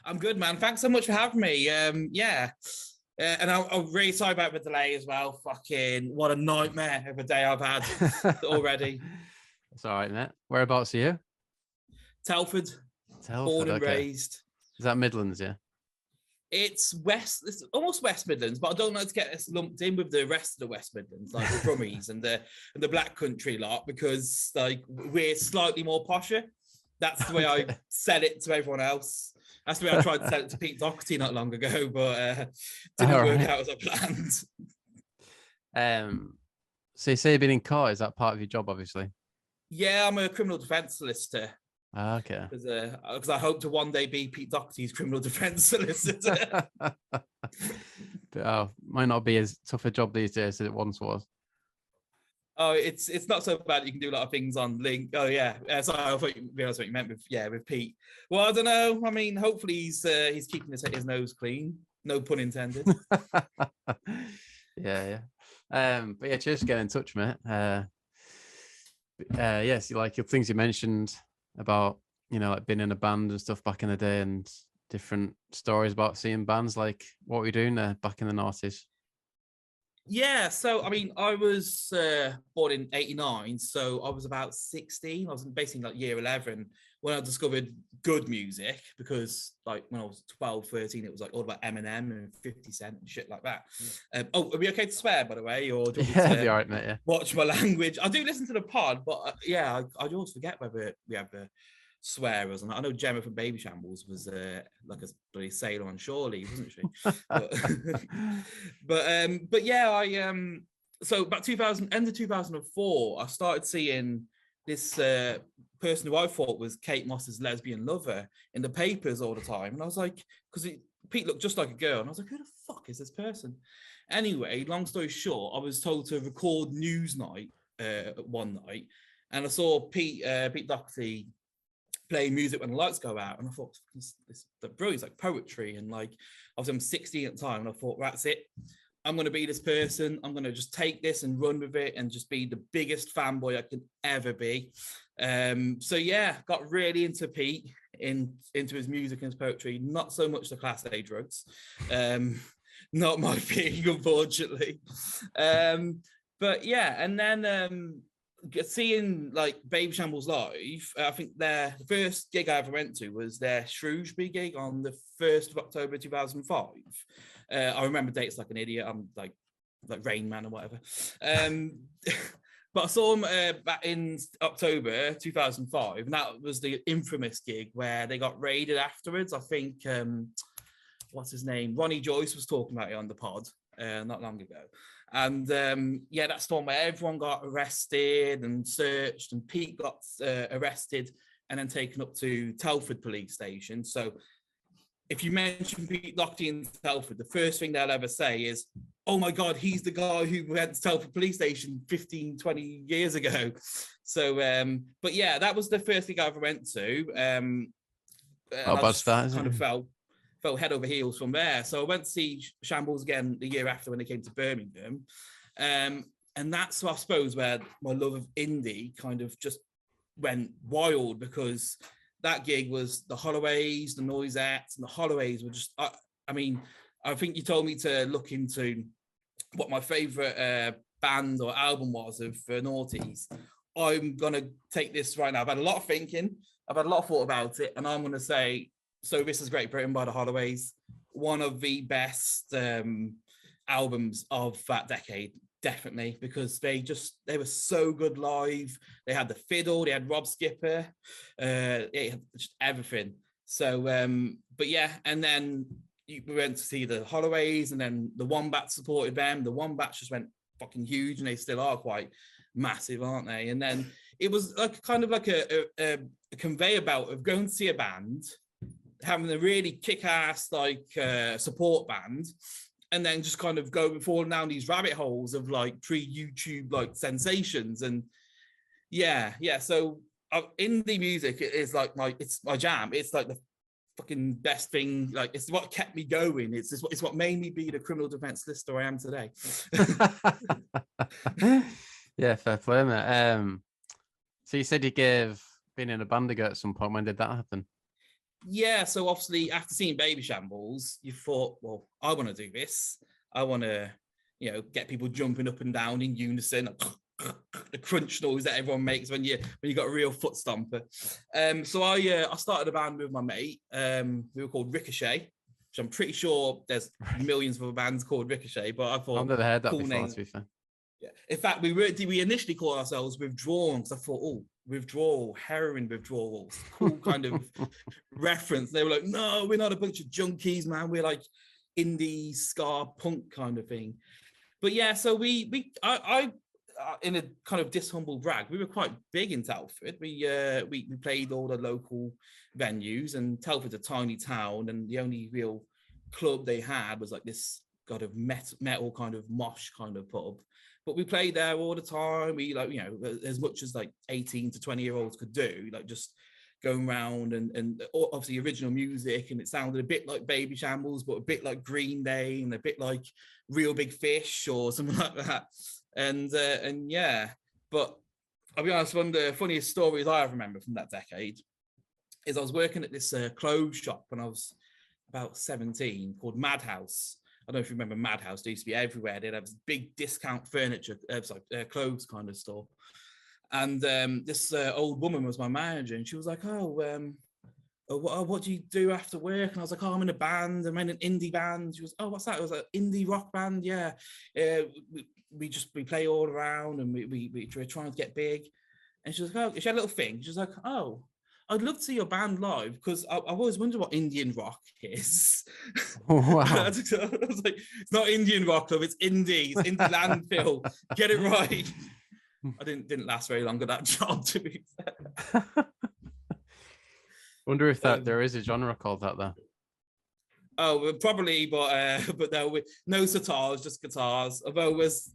I'm good, man. Thanks so much for having me. And I'm really sorry about the delay as well. Fucking what a nightmare of a day I've had already. It's all right, mate. Whereabouts are you? Telford, Telford, born and okay. raised. Is that Midlands, yeah? It's almost West Midlands, but I don't like to get this lumped in with the rest of the West Midlands, like the Brummies and the Black Country lot, because like we're slightly more posher. That's the way I sell it to everyone else. That's the way I tried to sell it to Pete Doherty not long ago, but didn't work out as I planned. So you say you've been in court. Is that part of your job, obviously? Yeah, I'm a criminal defence solicitor. Okay. Because I hope to one day be Pete Doherty's criminal defence solicitor. Might not be as tough a job these days as it once was. Oh, it's not so bad. You can do a lot of things on link. Oh yeah, sorry, I thought you realised what you meant with Pete. Well, I don't know. I mean, hopefully he's keeping his nose clean. No pun intended. yeah. But yeah, cheers for getting in touch, mate. Yes, like the things you mentioned about, like being in a band and stuff back in the day, and different stories about seeing bands. Like, what were you doing there back in the noughties? Yeah, so I mean, I was born in '89, so I was about 16. I was basically like year 11 when I discovered good music, because like when I was 12, 13, it was like all about Eminem and 50 Cent and shit like that. Are we okay to swear, by the way? Or do you want me to be all right, mate, yeah. Watch my language? I do listen to the pod, but I always forget whether we have swearers. And I know Gemma from Baby Shambles was like a bloody sailor on shore leave, wasn't she? but yeah, so about 2000, end of 2004, I started seeing this person who I thought was Kate Moss's lesbian lover in the papers all the time, and I was like, because Pete looked just like a girl, and I was like, who the fuck is this person? Anyway, long story short, I was told to record Newsnight one night, and I saw Pete Doherty playing music when the lights go out, and I thought, the bro, he's like poetry, and like I was 16 at the time, and I thought, that's it. I'm going to be this person. I'm going to just take this and run with it and just be the biggest fanboy I could ever be. So yeah, got really into Pete, into his music and his poetry, not so much the Class A drugs. Not my thing, unfortunately. But yeah, and then seeing like Baby Shambles live, I think the first gig I ever went to was their Shrewsbury gig on the 1st of October 2005. I remember dates like an idiot. I'm like Rain Man or whatever. But I saw them back in October 2005, and that was the infamous gig where they got raided afterwards. I think, what's his name? Ronnie Joyce was talking about it on the pod not long ago. And yeah, that's the one where everyone got arrested and searched, and Pete got arrested and then taken up to Telford police station. So if you mention Pete Doherty in Telford, the first thing they'll ever say is, oh my God, he's the guy who went to Telford police station 15, 20 years ago. So, but yeah, that was the first thing I ever went to. Kind of felt head over heels from there. So I went to see Shambles again the year after when they came to Birmingham. And that's, I suppose, where my love of indie kind of just went wild, because that gig was the Holloways, the Noisettes, and the Holloways were just, I mean, I think you told me to look into what my favorite band or album was of noughties. I'm going to take this right now. I've had a lot of thinking. I've had a lot of thought about it. And I'm going to say, So This Is Great Britain by the Holloways, one of the best albums of that decade, definitely, because they were so good live. They had the fiddle, they had Rob Skipper, it had just everything. So, but yeah, and then we went to see the Holloways, and then the Wombats supported them. The Wombats just went fucking huge, and they still are quite massive, aren't they? And then it was like kind of like a conveyor belt of going to see a band, having a really kick-ass like support band, and then just kind of falling down these rabbit holes of like pre-YouTube like sensations. And yeah. So indie music is like it's my jam. It's like the fucking best thing. Like, it's what kept me going. It's what made me be the criminal defense solicitor I am today. Yeah, fair play, mate. So you said you gave being in a band a go at some point. When did that happen? Yeah, so obviously after seeing Baby Shambles, you thought, well, I want to do this. I want to, get people jumping up and down in unison, the crunch noise that everyone makes when you got a real foot stomper. So I started a band with my mate. We were called Ricochet, which I'm pretty sure there's millions of other bands called Ricochet, but I thought I've never heard that cool before, name. to be fair. Yeah. In fact, we initially called ourselves Withdrawn because I thought, oh, withdrawal, heroin withdrawals, cool kind of reference. They were like, no, we're not a bunch of junkies, man. We're like indie ska punk kind of thing. But yeah, so I in a kind of dishumble brag, we were quite big in Telford. We played all the local venues, and Telford's a tiny town, and the only real club they had was like this kind of metal kind of mosh kind of pub. But we played there all the time. We as much as like 18 to 20-year-olds could do, like just going around and obviously original music, and it sounded a bit like Baby Shambles, but a bit like Green Day and a bit like Real Big Fish or something like that. And yeah, but I'll be honest, one of the funniest stories I remember from that decade is I was working at this clothes shop when I was about 17 called Madhouse. I don't know if you remember Madhouse. They used to be everywhere. They'd have this big discount furniture, clothes kind of store. And this old woman was my manager, and she was like, what do you do after work? And I was like, I'm in a band. I'm in an indie band. She was, what's that? It was an indie rock band. Yeah. We play all around, and we're trying to get big. And she was like, she had a little thing. She was like, I'd love to see your band live because I've always wondered what Indian rock is. Wow. I was like, it's not Indian rock club, it's indie. It's indie landfill. Get it right. I didn't last very long at that job, to be fair. Wonder if there is a genre called that though. Oh, probably, but no, no sitars, just guitars. Although as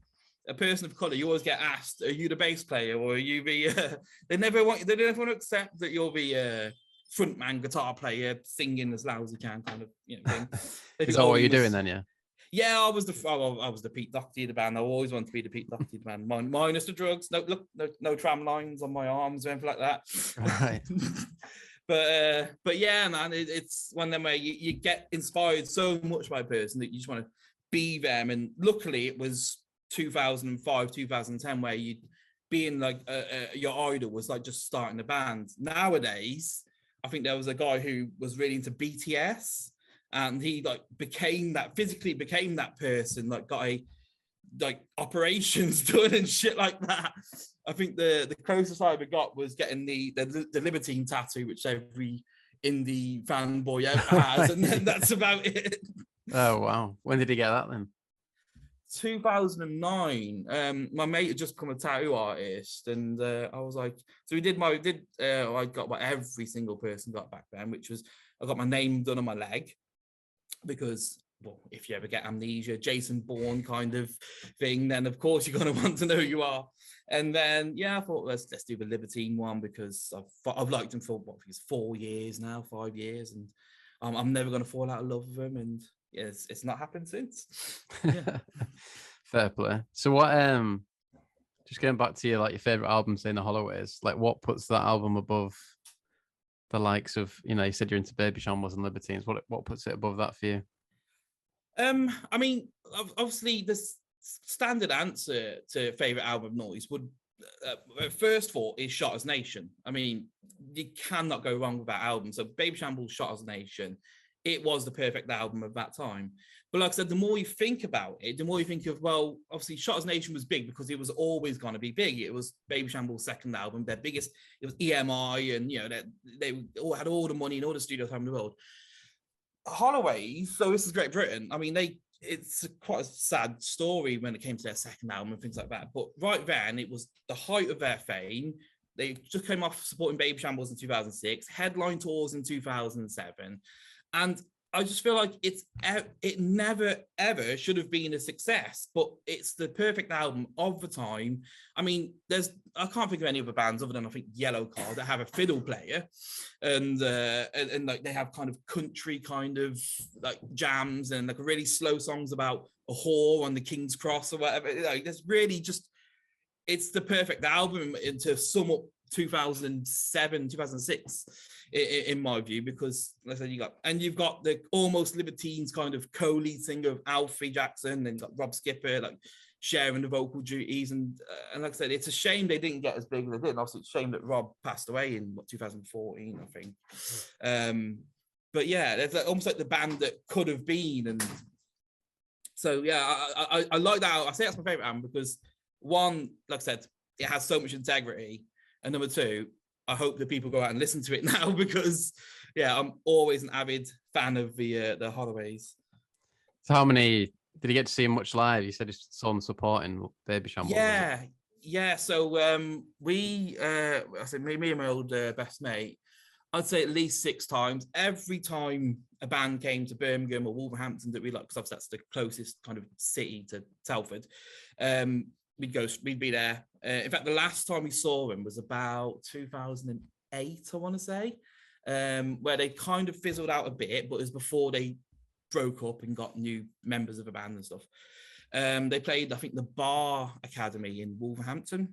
a person of color, you always get asked, "Are you the bass player, or are you the?" They never want to accept that you're the frontman guitar player singing as loud as you can, kind of thing. Is that what you're doing then? Yeah. Yeah, I was the Pete Doherty of the band. I always wanted to be the Pete Doherty of the band, minus the drugs. No tram lines on my arms or anything like that. Right. But yeah, man, it's one of them where you get inspired so much by a person that you just want to be them. And luckily, it was 2005, 2010, where you'd being like your idol was like just starting a band. Nowadays, I think there was a guy who was really into BTS, and he physically became that person, like got operations done and shit like that. I think the closest I ever got was getting the Libertine tattoo, which every indie fanboy ever has, and then that's about it. Oh wow! When did he get that then? 2009. My mate had just become a tattoo artist, and I was like, so I got what every single person got back then, which was I got my name done on my leg, because, well, if you ever get amnesia, Jason Bourne kind of thing, then of course you're going to want to know who you are. And then, yeah, I thought let's do the Libertine one, because I've liked him for 4 years now, 5 years, and I'm never going to fall out of love with him. And yeah, it's not happened since. Yeah. Fair play. So what? Just going back to your favorite album, saying the Holloways, what puts that album above the likes of, you said you're into Baby Shambles and Libertines. What puts it above that for you? I mean, obviously the standard answer to favorite album of noise would first thought is Shot as Nation. I mean, you cannot go wrong with that album. So Baby Shambles, Shot as Nation, it was the perfect album of that time. But like I said, the more you think about it, the more you think of, well, obviously Shot as Nation was big because it was always going to be big. It was Baby Shambles' second album, their biggest. It was EMI, and they all had all the money and all the studio time in the world. Holloways, so this is Great Britain. I mean, it's quite a sad story when it came to their second album and things like that. But right then, it was the height of their fame. They just came off supporting Baby Shambles in 2006, headline tours in 2007, and I just feel like it never ever should have been a success, but it's the perfect album of the time. I mean, I can't think of any other bands other than I think Yellow Card that have a fiddle player, and they have kind of country kind of jams and really slow songs about a whore on the King's Cross or whatever. There's really just, it's the perfect album to sum up 2007, 2006, in my view, because like I said, you've got the almost Libertines kind of co-lead singer of Alfie Jackson, and you've got Rob Skipper like sharing the vocal duties, and like I said, it's a shame they didn't get as big as they did. And obviously, it's a shame that Rob passed away in 2014, I think. But yeah, there's almost like the band that could have been, and so yeah, I like that. I say that's my favorite album because one, like I said, it has so much integrity, and number two, I hope that people go out and listen to it now because yeah, I'm always an avid fan of the Holloways. So how many did you get to see him much live? You said you saw him supporting Baby Shambles. Yeah. So I said me and my old best mate, I'd say at least 6 times. Every time a band came to Birmingham or Wolverhampton that we like, because obviously that's the closest kind of city to Telford, we'd be there. In fact, the last time we saw him was about 2008, I want to say, where they kind of fizzled out a bit, but it was before they broke up and got new members of a band and stuff. They played, I think, the Bar Academy in Wolverhampton.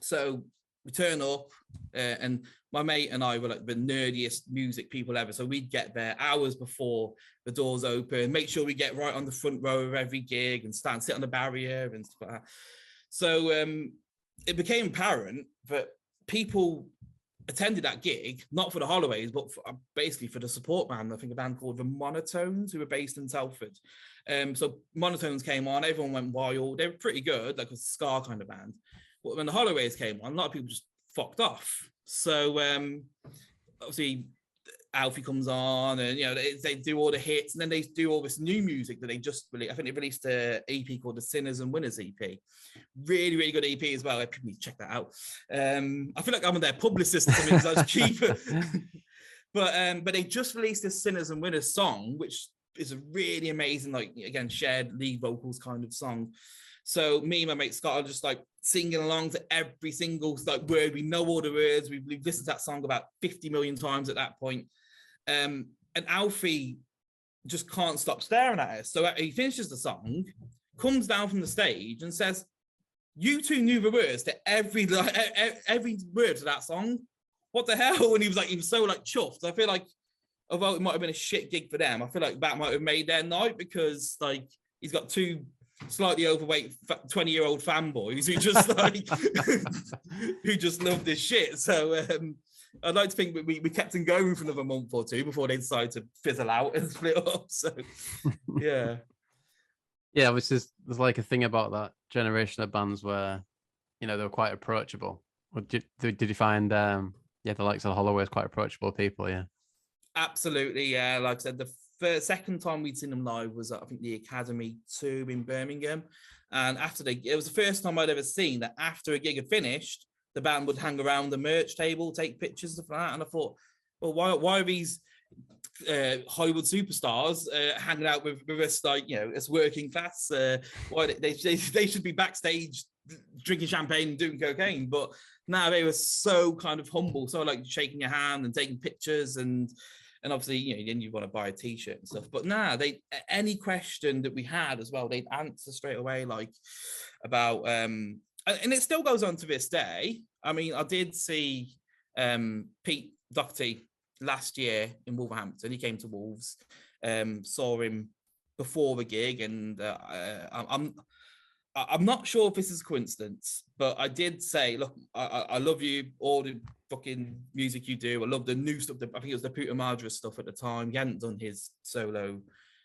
So we turn up, and my mate and I were like the nerdiest music people ever. So we'd get there hours before the doors open, make sure we get right on the front row of every gig and sit on the barrier and stuff like that. So it became apparent that people attended that gig, not for the Holloways, but basically for the support band. I think a band called the Monotones, who were based in Telford. So Monotones came on, everyone went wild. They were pretty good, like a ska kind of band. But when the Holloways came on, a lot of people just fucked off. So obviously Alfie comes on, and they do all the hits, and then they do all this new music that they just released. I think they released an EP called the Sinners and Winners EP. Really, really good EP as well. I need to check that out. I feel like I'm their publicist or something, so I just keep it. But they just released this Sinners and Winners song, which is a really amazing, like, again, shared lead vocals kind of song. So me and my mate Scott are just like singing along to every single like word. We know all the words. We've listened to that song about 50 million times at that point. And Alfie just can't stop staring at us. So he finishes the song, comes down from the stage and says, "You two knew the words to every word to that song. What the hell?" And he was so like chuffed. I feel like, although it might have been a shit gig for them, I feel like that might have made their night, because like he's got 2 slightly overweight 20-year-old fanboys who just like who just love this shit. So I'd like to think that we kept them going for another month or 2 before they decided to fizzle out and split up. So yeah. Yeah, there's like a thing about that generation of bands where they were quite approachable. Did you find the likes of the Holloways quite approachable people? Yeah, absolutely. Yeah, like I said, the second time we'd seen them live was I think the Academy 2 in Birmingham, and it was the first time I'd ever seen that after a gig had finished, the band would hang around the merch table, take pictures, stuff like that. And I thought, well, why are these Hollywood superstars hanging out with us, like, as working class? Why they should be backstage drinking champagne and doing cocaine. But now they were so kind of humble, so like shaking your hand and taking pictures, and obviously, then you want to buy a T-shirt and stuff. But any question that we had as well, they'd answer straight away, like about, and it still goes on to this day. I mean, I did see Pete Doherty last year in Wolverhampton. He came to Wolves, saw him before the gig, and I'm not sure if this is a coincidence, but I did say, look, I love you, all the fucking music you do. I love the new stuff. I think it was the Puta Madre stuff at the time. He hadn't done his solo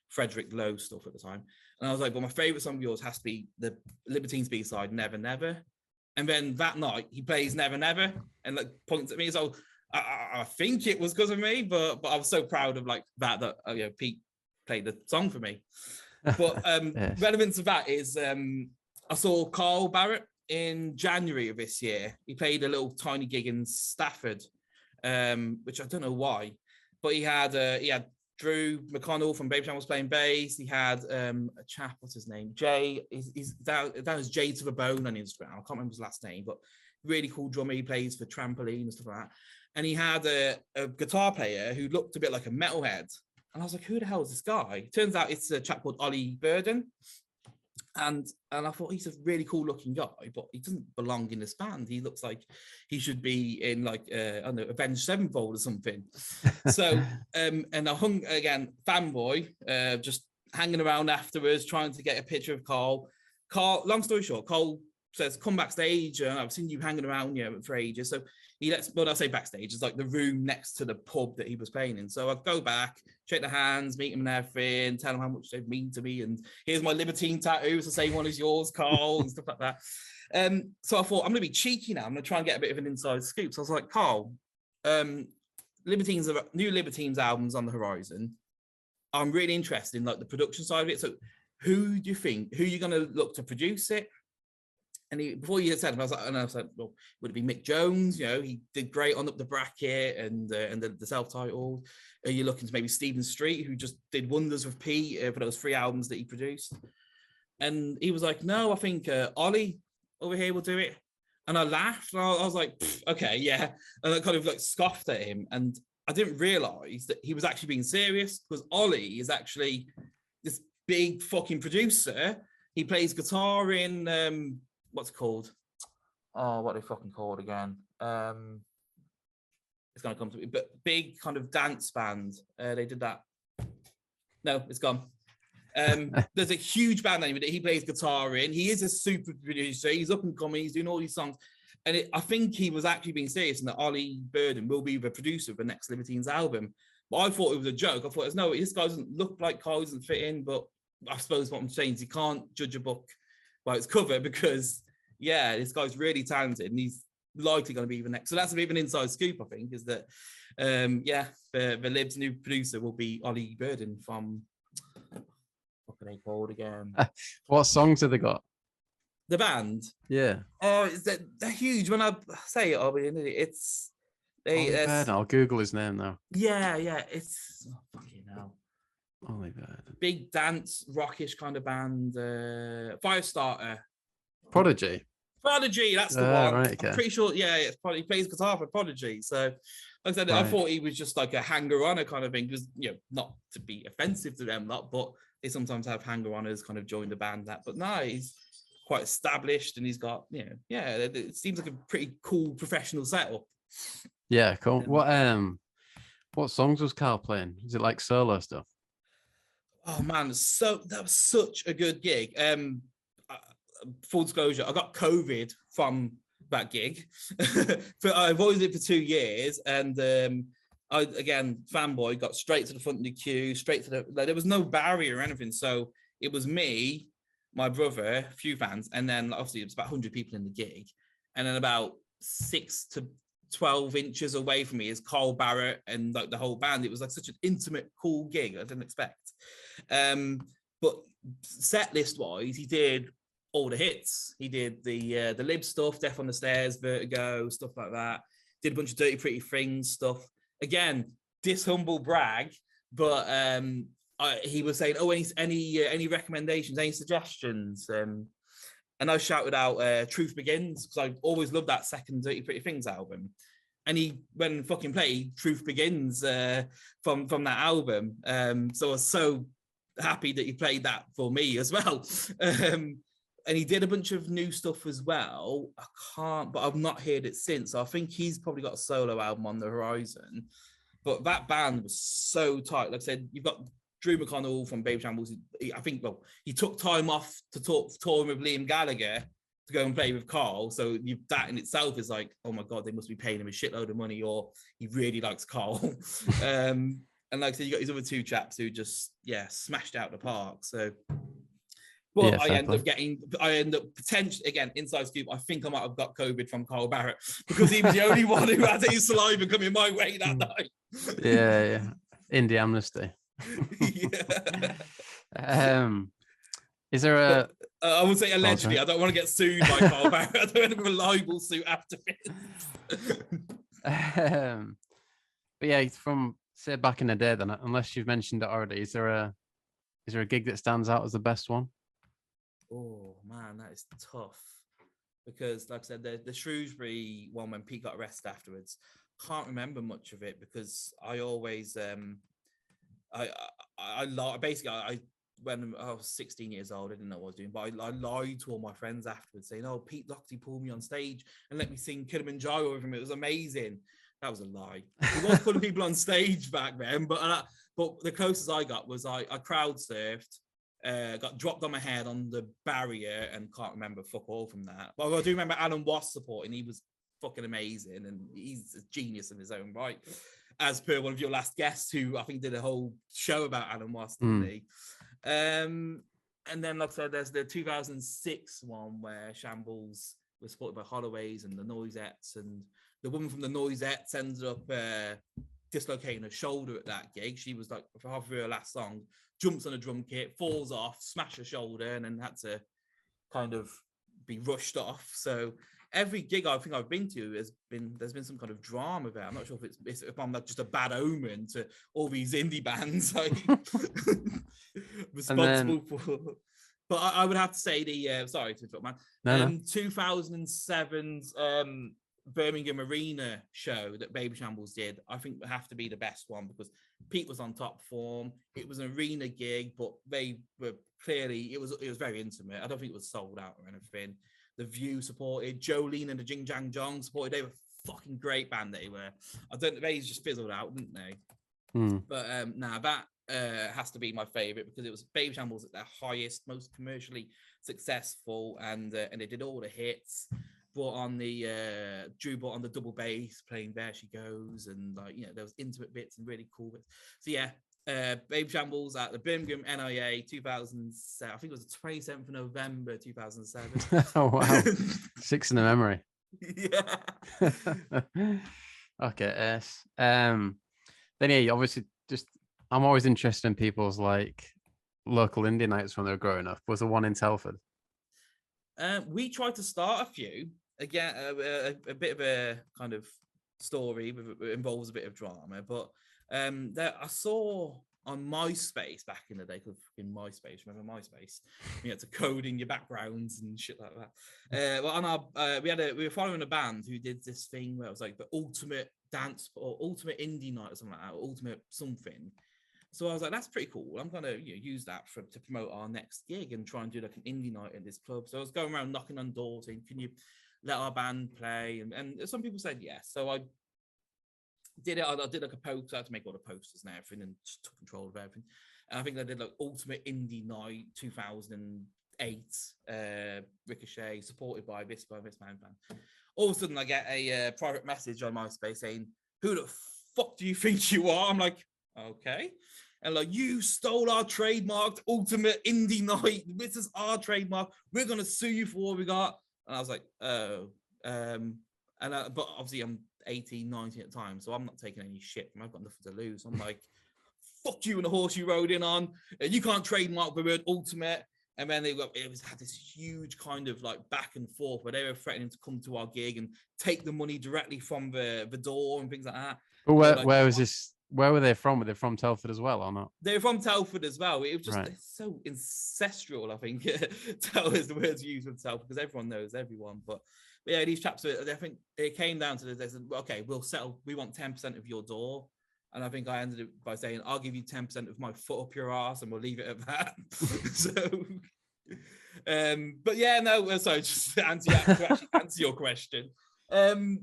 Frederick Lowe stuff at the time. And I was like, well, my favorite song of yours has to be the Libertines B-side, Never Never. And then that night he plays Never Never and like points at me. So I think it was because of me, but I was so proud of like that Pete played the song for me. But yes. Relevant to that is I saw Carl Barrett in January of this year. He played a little tiny gig in Stafford, which I don't know why, but he had Drew McConnell from Baby Shambles playing bass. He had a chap, what's his name? Jay. He's down as Jay to the Bone on Instagram. I can't remember his last name, but really cool drummer. He plays for Trampoline and stuff like that. And he had a guitar player who looked a bit like a metalhead. And I was like, who the hell is this guy? Turns out it's a chap called Ollie Burden. And I thought he's a really cool looking guy, but he doesn't belong in this band. He looks like he should be in like I don't know, Avenged Sevenfold or something. So and I hung again, fanboy, just hanging around afterwards, trying to get a picture of Carl. Long story short, Carl says, come backstage. I've seen you hanging around, for ages. So he lets, well, I say backstage, it's like the room next to the pub that he was playing in. So I go back, shake the hands, meet him and everything, tell him how much they mean to me. And here's my Libertine tattoo. It's the same one as yours, Carl, and stuff like that. So I thought, I'm going to be cheeky now. I'm going to try and get a bit of an inside scoop. So I was like, Carl, Libertines, new Libertines albums on the horizon. I'm really interested in like the production side of it. So who do you think, who are you going to look to produce it? And before you had said him, I was like, well, would it be Mick Jones? He did great on Up the Bracket and the self-titled. Are you looking to maybe Stephen Street, who just did wonders with Pete for those 3 albums that he produced? And he was like, no, I think Ollie over here will do it. And I laughed. And I was like, okay, yeah. And I kind of like scoffed at him. And I didn't realize that he was actually being serious, because Ollie is actually this big fucking producer. He plays guitar in... what's it called? Oh, what are they fucking called again? It's gonna come to me, but big kind of dance band. They did that. No, it's gone. There's a huge band name that he plays guitar in. He is a super producer. He's up and coming. He's doing all these songs. And I think he was actually being serious, and that Ollie Burden will be the producer of the next Libertines album. But I thought it was a joke. I thought, no, this guy doesn't look like Carl, doesn't fit in. But I suppose what I'm saying is you can't judge a book by its cover, because this guy's really talented and he's likely going to be the next. So that's a bit of an inside scoop, I think, is that the Lib's new producer will be Ollie Burden from, what are they called again? What songs have they got? The band? Yeah. Oh, they're huge. When I say it, I'll be an idiot. Ollie Burden. I'll Google his name now. Yeah, it's fucking hell. Ollie Burden. Big dance, rockish kind of band. Firestarter. Prodigy, that's the one. Right, okay. I'm pretty sure, it's probably, he plays guitar for Prodigy. So, like I said, right. I thought he was just like a hanger-on kind of thing, because, not to be offensive to them lot, but they sometimes have hanger-oners kind of join the band. But no, he's quite established, and he's got, it seems like a pretty cool professional setup. Yeah, cool. What songs was Carl playing? Is it like solo stuff? Oh man, that was such a good gig. Full disclosure, I got COVID from that gig. I avoided it for 2 years, and I, again, fanboy, got straight to the front of the queue, straight to there was no barrier or anything. So it was me, my brother, a few fans, and then obviously it was about 100 people in the gig. And then about 6 to 12 inches away from me is Carl Barrett and like the whole band. It was like such an intimate, cool gig I didn't expect. But set list wise, he did all the hits. He did the Lib stuff, Death on the Stairs, Vertigo, stuff like that. Did a bunch of Dirty Pretty Things stuff. Again, humble brag, but he was saying, oh, any recommendations, any suggestions? And I shouted out Truth Begins, because I always loved that second Dirty Pretty Things album. And he went and fucking played Truth Begins from that album. So I was so happy that he played that for me as well. And he did a bunch of new stuff as well. But I've not heard it since. So I think he's probably got a solo album on the horizon. But that band was so tight. Like I said, you've got Drew McConnell from Baby Shambles. He took time off to touring with Liam Gallagher to go and play with Carl. So that in itself is like, oh my God, they must be paying him a shitload of money, or he really likes Carl. And like I said, you got these other 2 chaps who just, smashed out the park. So... Well, I end up potentially, again, inside scoop, I think I might have got COVID from Carl Barrett, because he was the only one who had his saliva coming my way that night. Yeah. Indie amnesty. Is there a... I would say allegedly. I don't want to get sued by Carl Barrett. I don't want to have a libel suit after this. But yeah, from, say, back in the day then, unless you've mentioned it already, is there a gig that stands out as the best one? Oh man, that is tough, because like I said, the Shrewsbury one when Pete got arrested afterwards, can't remember much of it, because I always when when I was 16 years old, I didn't know what I was doing, but I lied to all my friends afterwards saying, oh, Pete Doherty pulled me on stage and let me sing Kilimanjaro with him. It was amazing. That was a lie. He was putting people on stage back then, but the closest I got was I crowd surfed, got dropped on my head on the barrier and can't remember fuck all from that. But I do remember Alan Wass supporting. He was fucking amazing and he's a genius in his own right, as per one of your last guests who I think did a whole show about Alan Wass, didn't he? And then, like I said, there's the 2006 one where Shambles was supported by Holloway's and the Noisettes, and the woman from the Noisettes ended up dislocating her shoulder at that gig. She was like, for half of her last song, jumps on a drum kit, falls off, smashed her shoulder, and then had to kind of be rushed off. So every gig I think I've been to there's been some kind of drama there. I'm not sure if I'm like just a bad omen to all these indie bands like responsible for. But I would have to say the sorry to interrupt, man. 2007's Birmingham Arena show that Baby Shambles did, I think would have to be the best one because Pete was on top form. It was an arena gig, but they were clearly it was very intimate. I don't think it was sold out or anything. The View supported, Jolene and the Jing Jang Jong supported. They were a fucking great band. They were. I don't know. They just fizzled out, didn't they? But that has to be my favorite because it was Baby Shambles at their highest, most commercially successful, and they did all the hits. Brought on Drew brought on the double bass, playing There She Goes, and like there was intimate bits and really cool bits. So yeah. Baby Shambles at the Birmingham NIA 2007. I think it was the 27th of November 2007. Oh wow, 6 in the memory. Yeah. Okay, then yeah, obviously, I'm always interested in people's like local indie nights when they were growing up. Was there one in Telford? We tried to start a few. Again, a bit of a kind of story. It involves a bit of drama, but. That I saw on MySpace back in the day, because in MySpace, remember MySpace? You had to code in your backgrounds and shit like that. Well, on our we were following a band who did this thing where it was like the ultimate dance or ultimate indie night or something like that, or ultimate something. So I was like, that's pretty cool. I'm gonna use that to promote our next gig and try and do like an indie night in this club. So I was going around knocking on doors saying, can you let our band play? And some people said yes. So I did it. I did like a post. I had to make all the posters and everything, and just took control of everything. And I think I did like Ultimate Indie Night 2008, Ricochet, supported by this man. All of a sudden, I get a private message on MySpace saying, "Who the fuck do you think you are?" I'm like, okay. And like, you stole our trademarked Ultimate Indie Night. This is our trademark. We're gonna sue you for what we got. And I was like, oh. But obviously I'm 18, 19 at the time, so I'm not taking any shit. I've got nothing to lose. I'm like, fuck you and the horse you rode in on. You can't trademark the word ultimate. And then had this huge kind of like back and forth where they were threatening to come to our gig and take the money directly from the door and things like that. But where was this? Where were they from? Were they from Telford as well or not? They were from Telford as well. It was just so ancestral, I think. Tell is the words used with Telford because everyone knows everyone. But yeah, these chaps, I think it came down to this. They said, okay, we'll settle. We want 10% of your door. And I think I ended it by saying, I'll give you 10% of my foot up your ass and we'll leave it at that. But yeah, no, sorry, just to answer your question. The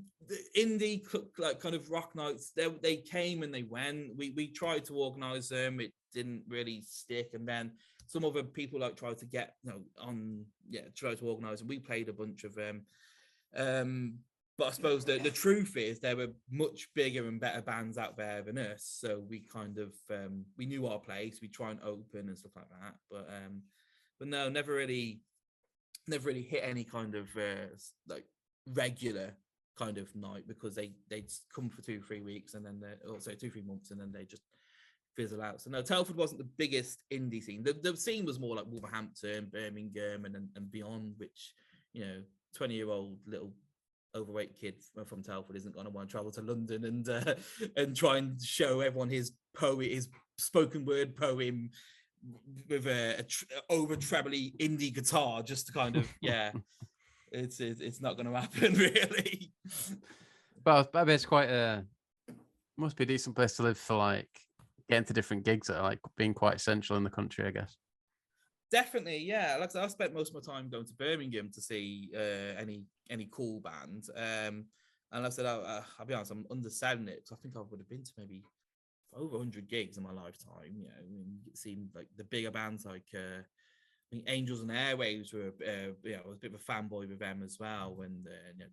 indie like kind of rock nights, they came and they went. We tried to organize them, it didn't really stick, and then some other people like tried to get tried to organize, and we played a bunch of them. But I suppose the truth is there were much bigger and better bands out there than us, so we kind of we knew our place. We try and open and stuff like that, but no, never really hit any kind of like regular kind of night because they'd come for 2-3 weeks and then 2-3 months and then they just fizzle out. So no, Telford wasn't the biggest indie scene. The scene was more like Wolverhampton, Birmingham, and beyond, which 20-year-old little overweight kid from Telford isn't going to want to travel to London and try and show everyone his spoken word poem with a over trebly indie guitar just to kind of it's not going to happen really. But I bet it's must be a decent place to live for like getting to different gigs that are like being quite central in the country, I guess. Definitely, yeah. Like I said, I spent most of my time going to Birmingham to see any cool band. And like I said, I'll be honest, I'm underselling it because I think I would have been to maybe over 100 gigs in my lifetime. You know, I mean, it seemed like the bigger bands like I think Angels and Airwaves were, I was a bit of a fanboy with them as well when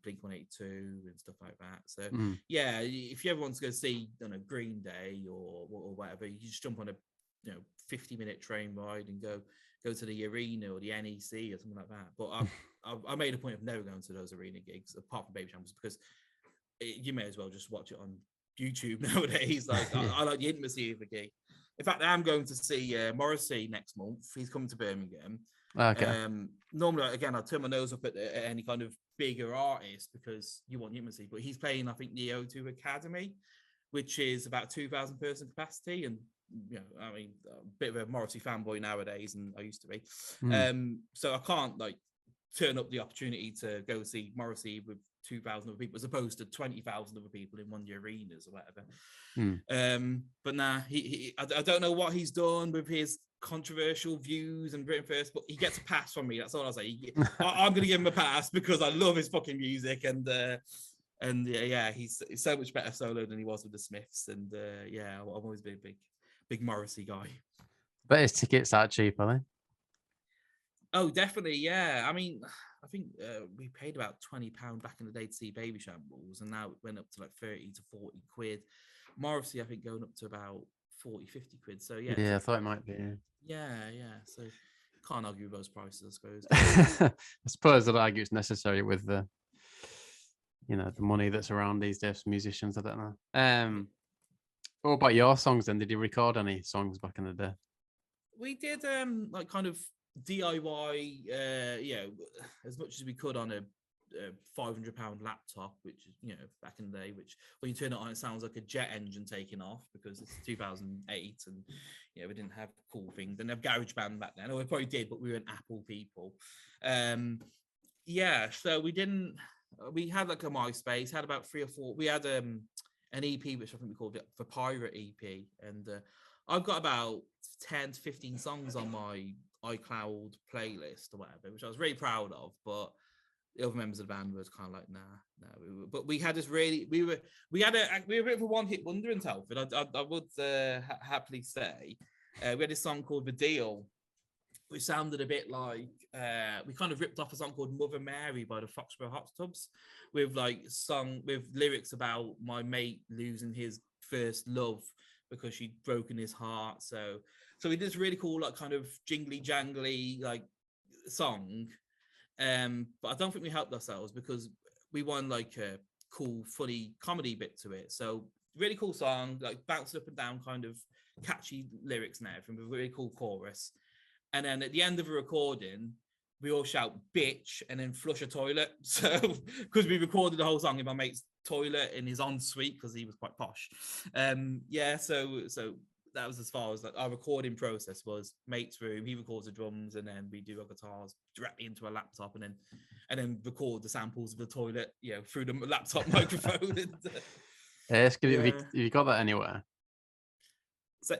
Blink 182 and stuff like that. So yeah, if you ever want to go see, I don't know, Green Day or whatever, you just jump on a 50-minute train ride and go to the arena or the NEC or something like that. But I made a point of never going to those arena gigs apart from Baby Shambles because you may as well just watch it on YouTube nowadays. Like I like the intimacy of the gig. In fact, I'm going to see Morrissey next month. He's coming to Birmingham. Okay. Normally, again, I turn my nose up at any kind of bigger artist because you want intimacy. But he's playing, I think, the O2 Academy, which is about 2,000 person capacity. And I mean, a bit of a Morrissey fanboy nowadays, and I used to be. So I can't like turn up the opportunity to go see Morrissey with 2,000 other people as opposed to 20,000 other people in one of the arenas or whatever. But nah, I don't know what he's done with his controversial views and Britain First, but he gets a pass from me. That's all I'll say. I'm going to give him a pass because I love his fucking music and he's so much better solo than he was with the Smiths. And I've always been a big Morrissey guy. But his tickets are cheap, are they? Oh, definitely, yeah. I mean, I think we paid about £20 back in the day to see Baby Shambles, and now it went up to like 30 to 40 quid. Morrissey, I think, going up to about 40, 50 quid. So yeah. Yeah, I thought it might be. Yeah. So can't argue with those prices, I suppose. I suppose I'd argue it's necessary with the the money that's around these days for musicians. I don't know. What about your songs then? Did you record any songs back in the day? We did like kind of DIY as much as we could on a £500 laptop, which back in the day, which when you turn it on it sounds like a jet engine taking off because it's 2008 and we didn't have cool things, didn't have GarageBand back then, or we probably did, but we were an Apple people. So we had like a MySpace, had about 3 or 4. We had an EP which I think we called it the Pirate EP, and I've got about 10 to 15 songs on my iCloud playlist or whatever, which I was really proud of, but the other members of the band was kind of like, nah. But we had this really, we were a bit of a one-hit wonder in Telford. I would happily say we had this song called The Deal, which sounded a bit like we kind of ripped off a song called Mother Mary by the Foxborough Hot Tubs, with lyrics about my mate losing his first love because she'd broken his heart. So we did this really cool, like kind of jingly jangly like song. But I don't think we helped ourselves because we won like a cool, funny comedy bit to it. So really cool song, like bouncing up and down, kind of catchy lyrics and everything, with a really cool chorus. And then at the end of a recording, we all shout "bitch" and then flush a toilet. So because we recorded the whole song in my mate's toilet in his ensuite because he was quite posh. So that was as far as like our recording process was. Mate's room, he records the drums, and then we do our guitars directly into a laptop, and then record the samples of the toilet, through the laptop microphone. Have you got that anywhere? Say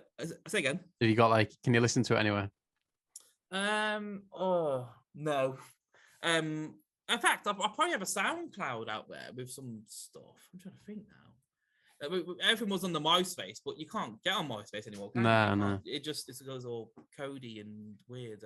again. Have you got can you listen to it anywhere? Oh no. In fact, I probably have a SoundCloud out there with some stuff. I'm trying to think now. Everything was on the MySpace, but you can't get on MySpace anymore. No. It goes all cody and weird.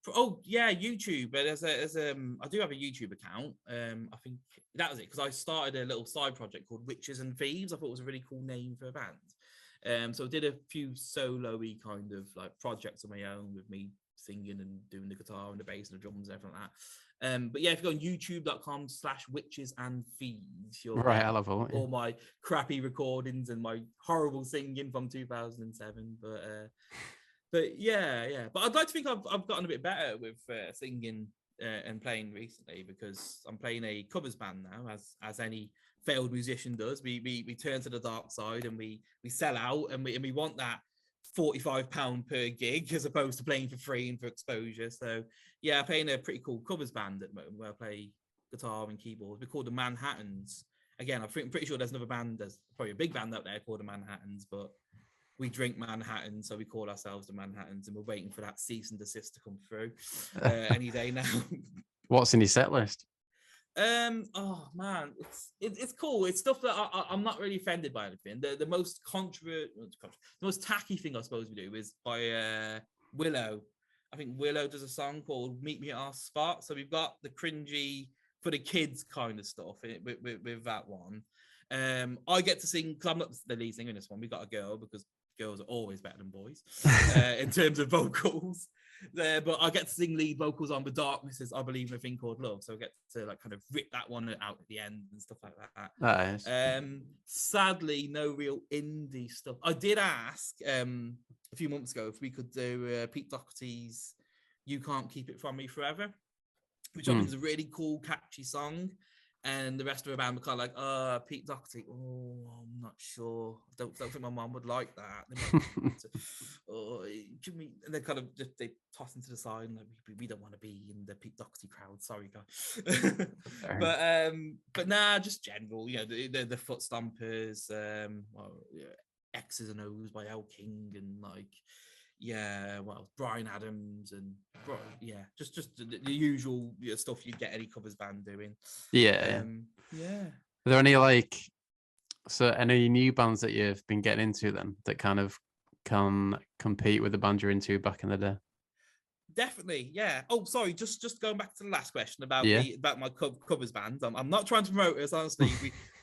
YouTube. But I do have a YouTube account. I think that was it because I started a little side project called Witches and Thieves. I thought it was a really cool name for a band. So I did a few solo-y kind of like projects on my own with me singing and doing the guitar and the bass and the drums and everything like that. But yeah, if you go on youtube.com/witches and thieves, you'll right, get I love all my crappy recordings and my horrible singing from 2007. But yeah. But I'd like to think I've gotten a bit better with singing and playing recently, because I'm playing a covers band now, as any failed musician does. We turn to the dark side and we sell out, and we want that £45 per gig as opposed to playing for free and for exposure. So yeah, I'm playing a pretty cool covers band at the moment where I play guitar and keyboard. We're called the Manhattans. Again, I'm pretty sure there's another band, there's probably a big band out there called the Manhattans, but we drink Manhattan, so we call ourselves the Manhattans, and we're waiting for that cease and desist to come through any day now. What's in your set list? Oh man, it's cool. It's stuff that I'm not really offended by anything. The most the most tacky thing I suppose we do is by Willow. I think Willow does a song called "Meet Me at Our Spot." So we've got the cringy for the kids kind of stuff with that one. I get to sing because I'm not the lead singer in this one. We got a girl because girls are always better than boys in terms of vocals. But I get to sing lead vocals on "The Darkness Is I Believe in a Thing Called Love," so I get to like kind of rip that one out at the end and stuff like that. Nice. Sadly, no real indie stuff. I did ask a few months ago if we could do Pete Doherty's "You Can't Keep It From Me Forever," which I think is a really cool, catchy song. And the rest of the band were kind of like, Pete Doherty, I'm not sure. I don't think my mum would like that. And they kind of just they toss into the side and like, we don't want to be in the Pete Doherty crowd. Sorry, guys. but nah, just general, you know, the Foot Stompers, X's and O's by El King, and like, yeah, well, Bryan Adams and just the usual stuff you'd get any covers band doing. Yeah. Are there any like any new bands that you've been getting into then that kind of can compete with the band you're into back in the day? Definitely, yeah. Oh, sorry, just going back to the last question about about my covers band. I'm not trying to promote us, honestly.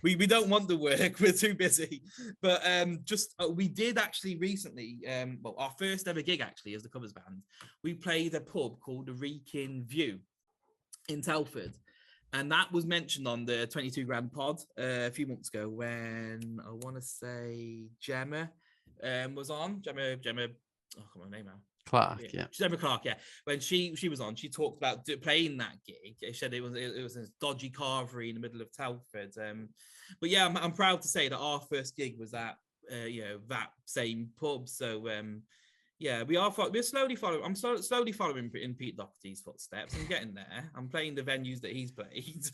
we don't want the work. We're too busy. But we did actually recently. Well, our first ever gig actually as the covers band. We played a pub called the Wrekin View in Telford, and that was mentioned on the 22 Grand Pod a few months ago when I want to say Gemma was on. Gemma. Oh, I can't remember her name now. Clark, yeah. Gemma Clark, yeah. When she was on, she talked about playing that gig. She said it was a dodgy carvery in the middle of Telford. But yeah, I'm proud to say that our first gig was at that same pub. So yeah, we're slowly following. I'm slowly following in Pete Doherty's footsteps. I'm getting there. I'm playing the venues that he's played.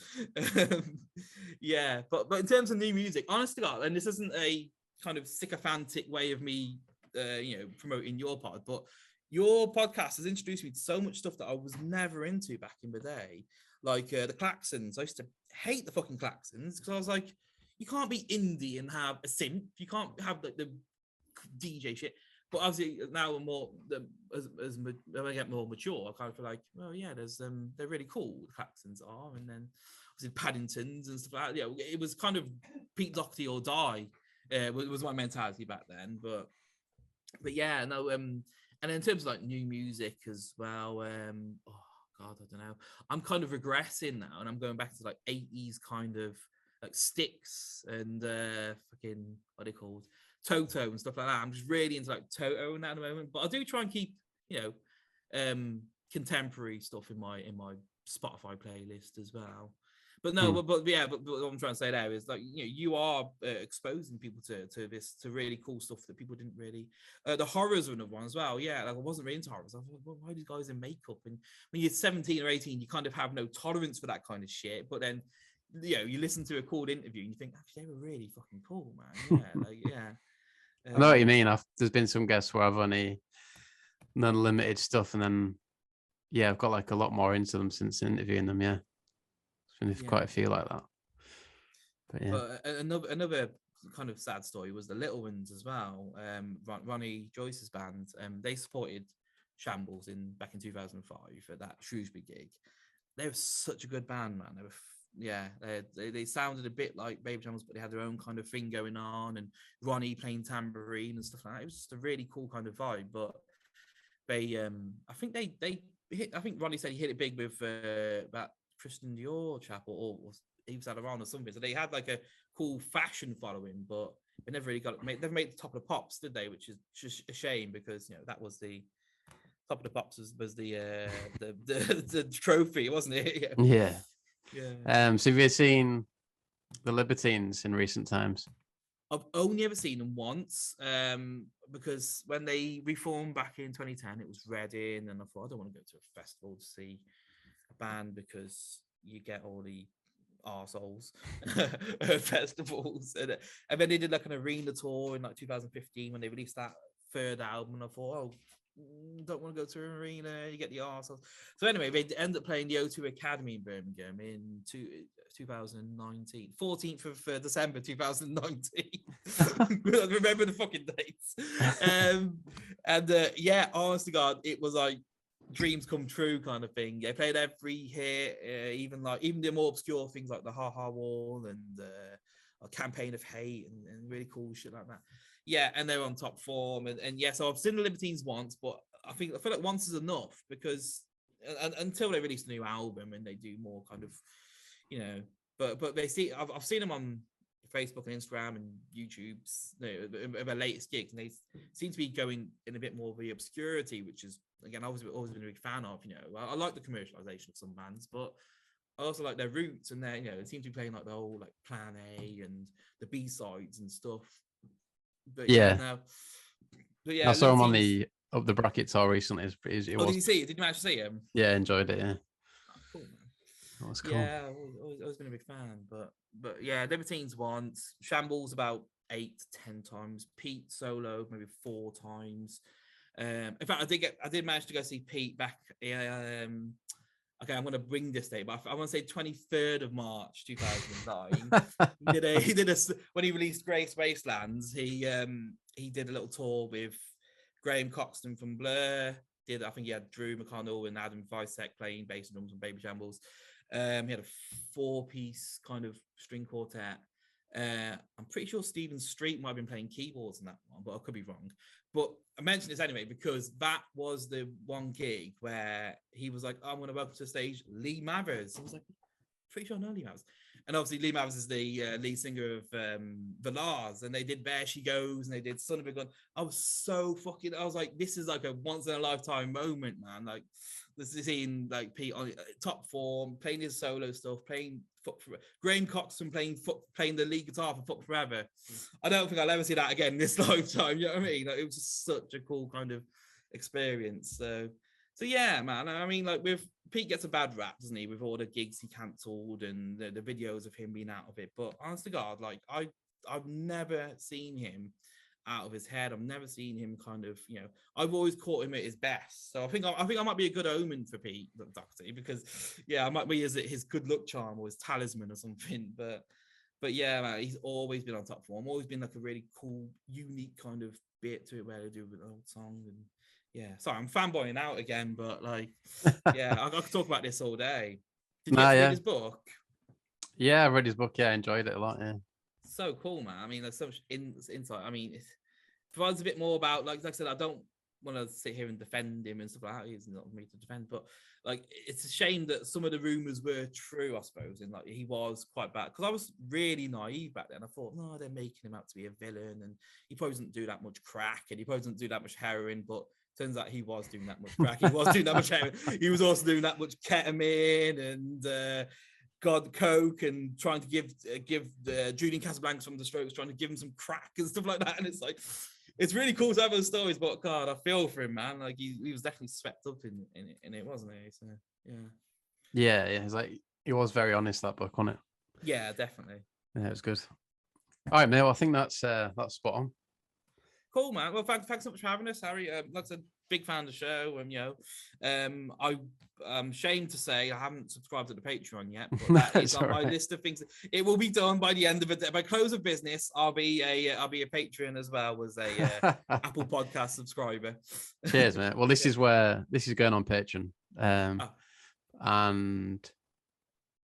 Yeah, but in terms of new music, honest to God, and this isn't a kind of sycophantic way of me, promoting your pod, but your podcast has introduced me to so much stuff that I was never into back in the day, like the Klaxons. I used to hate the fucking Klaxons because I was like, you can't be indie and have a synth. You can't have the DJ shit. But obviously now as I get more mature, I kind of feel like, well, yeah, they're really cool. The Klaxons are, and then obviously Paddingtons and stuff like that. Yeah, it was kind of Pete Doherty or die. Was my mentality back then, but yeah, no. And in terms of like new music as well, oh God, I don't know. I'm kind of regressing now, and I'm going back to like 80s kind of like Styx and fucking what are they called, Toto and stuff like that. I'm just really into like Toto and that at the moment, but I do try and keep contemporary stuff in my Spotify playlist as well. But no, but what I'm trying to say there is like, you are exposing people to really cool stuff that people didn't really. The horrors are another one as well. Yeah, like I wasn't really into horrors. I was like, well, why are these guys in makeup? And when you're 17 or 18, you kind of have no tolerance for that kind of shit. But then, you listen to a cool interview and you think, actually, they were really fucking cool, man. Yeah, I know what you mean. There's been some guests where I've only unlimited stuff, and then I've got like a lot more into them since interviewing them. Yeah. And quite a few like that. But yeah. But another kind of sad story was the Little Ones as well. Ronnie Joyce's band, they supported Shambles back in 2005 at that Shrewsbury gig. They were such a good band, man. They sounded a bit like Baby Shambles, but they had their own kind of thing going on, and Ronnie playing tambourine and stuff like that. It was just a really cool kind of vibe. But they, I think Ronnie said he hit it big with that Christian Dior chap or Yves Saint Laurent or something. So they had like a cool fashion following, but they never really never made the top of the pops, did they? Which is just a shame because that was the top of the pops was the trophy, wasn't it? Yeah. Yeah. So have you seen the Libertines in recent times? I've only ever seen them once, because when they reformed back in 2010, it was Reading, and I thought I don't want to go to a festival to see a band because you get all the arseholes festivals, and then they did like an arena tour in like 2015 when they released that third album, and I thought, oh, don't want to go to an arena, you get the arseholes. So anyway, they ended up playing the O2 Academy in Birmingham in 2019, 14th of December 2019. Remember the fucking dates. Yeah, honest to God, it was like dreams come true kind of thing. They played every hit, even the more obscure things like the Ha Ha Wall and a Campaign of Hate and really cool shit like that. Yeah, and they're on top form, and yeah. So I've seen the Libertines once, but I feel like once is enough, because until they release a new album and they do more kind of, you know. But they see, I've seen them on Facebook and Instagram and YouTube's, their latest gigs, and they seem to be going in a bit more of the obscurity, which is, again, I've always been a big fan of. You know, I like the commercialization of some bands, but I also like their roots, and they seem to be playing like the whole like Plan A and the B-sides and stuff. But yeah, yeah, I saw him on the Up the Bracket tour recently. Did you see it? Did you manage to see him? Yeah, enjoyed it. Yeah, cool, man. That was cool. Yeah, I've always been a big fan, but yeah, Libertines once, Shambles about 8 to 10 times, Pete solo maybe 4 times. In fact, I did manage to go see Pete back. Okay, I'm going to bring this date, but I want to say 23rd of March 2009. he did when he released Grace Wastelands. He did a little tour with Graham Coxon from Blur. I think he had Drew McConnell and Adam Vicek playing bass and drums on Baby Shambles. He had a 4-piece kind of string quartet. I'm pretty sure Stephen Street might have been playing keyboards in that one, but I could be wrong. But I mention this anyway because that was the one gig where he was like, I'm going to welcome to the stage Lee Mathers. I was like, pretty sure I know Lee Mathers. And obviously Lee Mathers is the lead singer of the Lars, and they did There She Goes, and they did Son of a Gun. I was like, this is like a once in a lifetime moment, man. Like, this is seeing like Pete on top form, playing his solo stuff, playing Graham Coxon playing the lead guitar for Fuck Forever. I don't think I'll ever see that again this lifetime. You know what I mean? Like, it was just such a cool kind of experience. So yeah, man. I mean, like, with Pete gets a bad rap, doesn't he? With all the gigs he cancelled and the videos of him being out of it. But honest to God, like, I've never seen him out of his head. I've never seen him kind of, I've always caught him at his best. So I think I might be a good omen for Pete Doherty, because I might be his good luck charm or his talisman or something. But yeah, man, he's always been on top form. Always been like a really cool, unique kind of bit to it where they do with an old song. And yeah, sorry, I'm fanboying out again, but like, yeah, I could talk about this all day. Did you read his book? Yeah, I read his book. Yeah, I enjoyed it a lot. Yeah, so cool, man. I mean, there's so much insight. I mean, it provides a bit more about, like I said, I don't want to sit here and defend him and stuff like that. He's not me to defend, but like, it's a shame that some of the rumors were true, I suppose, and like he was quite bad, because I was really naive back then. I thought, no, they're making him out to be a villain, and he probably doesn't do that much crack, and he probably doesn't do that much heroin, but turns out he was doing that much crack. He was doing that much heroin. He was also doing that much ketamine and coke, and trying to give Julian Casablancas from the Strokes, trying to give him some crack and stuff like that. And it's like, it's really cool to have those stories, but God, I feel for him, man. Like, he was definitely swept up in it, wasn't he? So yeah. He's like, he was very honest, that book, wasn't it? Yeah, definitely. Yeah, it was good. All right, mate. Well, I think that's spot on. Cool, man. Well, thanks so much for having us, Harry. That's a big fan of the show, and I'm ashamed to say I haven't subscribed to the Patreon yet, but that is on my list of things. It will be done by the end of it. By close of business, I'll be a patron as well as a Apple Podcast subscriber. Cheers, mate. Well, this is going on Patreon, and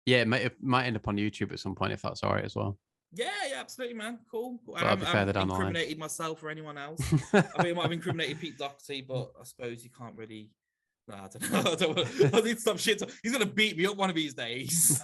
yeah, it might end up on YouTube at some point if that's all right as well. Yeah, absolutely, man. Cool. I haven't incriminated myself or anyone else. I mean, I've incriminated Pete Doherty, but I suppose you can't really. No, I don't know. I need to stop shit. He's gonna beat me up one of these days.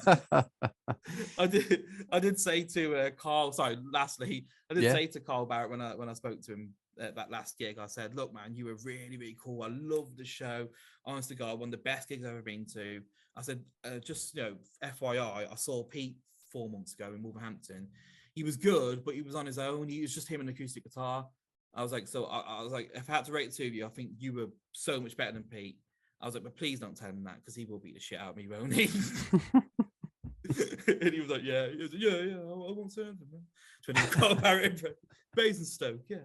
I did say to Carl. Sorry, lastly, I did say to Carl Barrett when I spoke to him at that last gig. I said, "Look, man, you were really, really cool. I love the show. Honest to God, one of the best gigs I've ever been to." I said, "Just FYI, I saw Pete 4 months ago in Wolverhampton. He was good, but he was on his own. He was just him and acoustic guitar." I was like, I was like, if I had to rate the two of you, I think you were so much better than Pete. I was like, but please don't tell him that, because he will beat the shit out of me, won't he? And he was like, yeah. He was like, I want Turnham. 20 Carl Barrett, Basingstoke, yeah.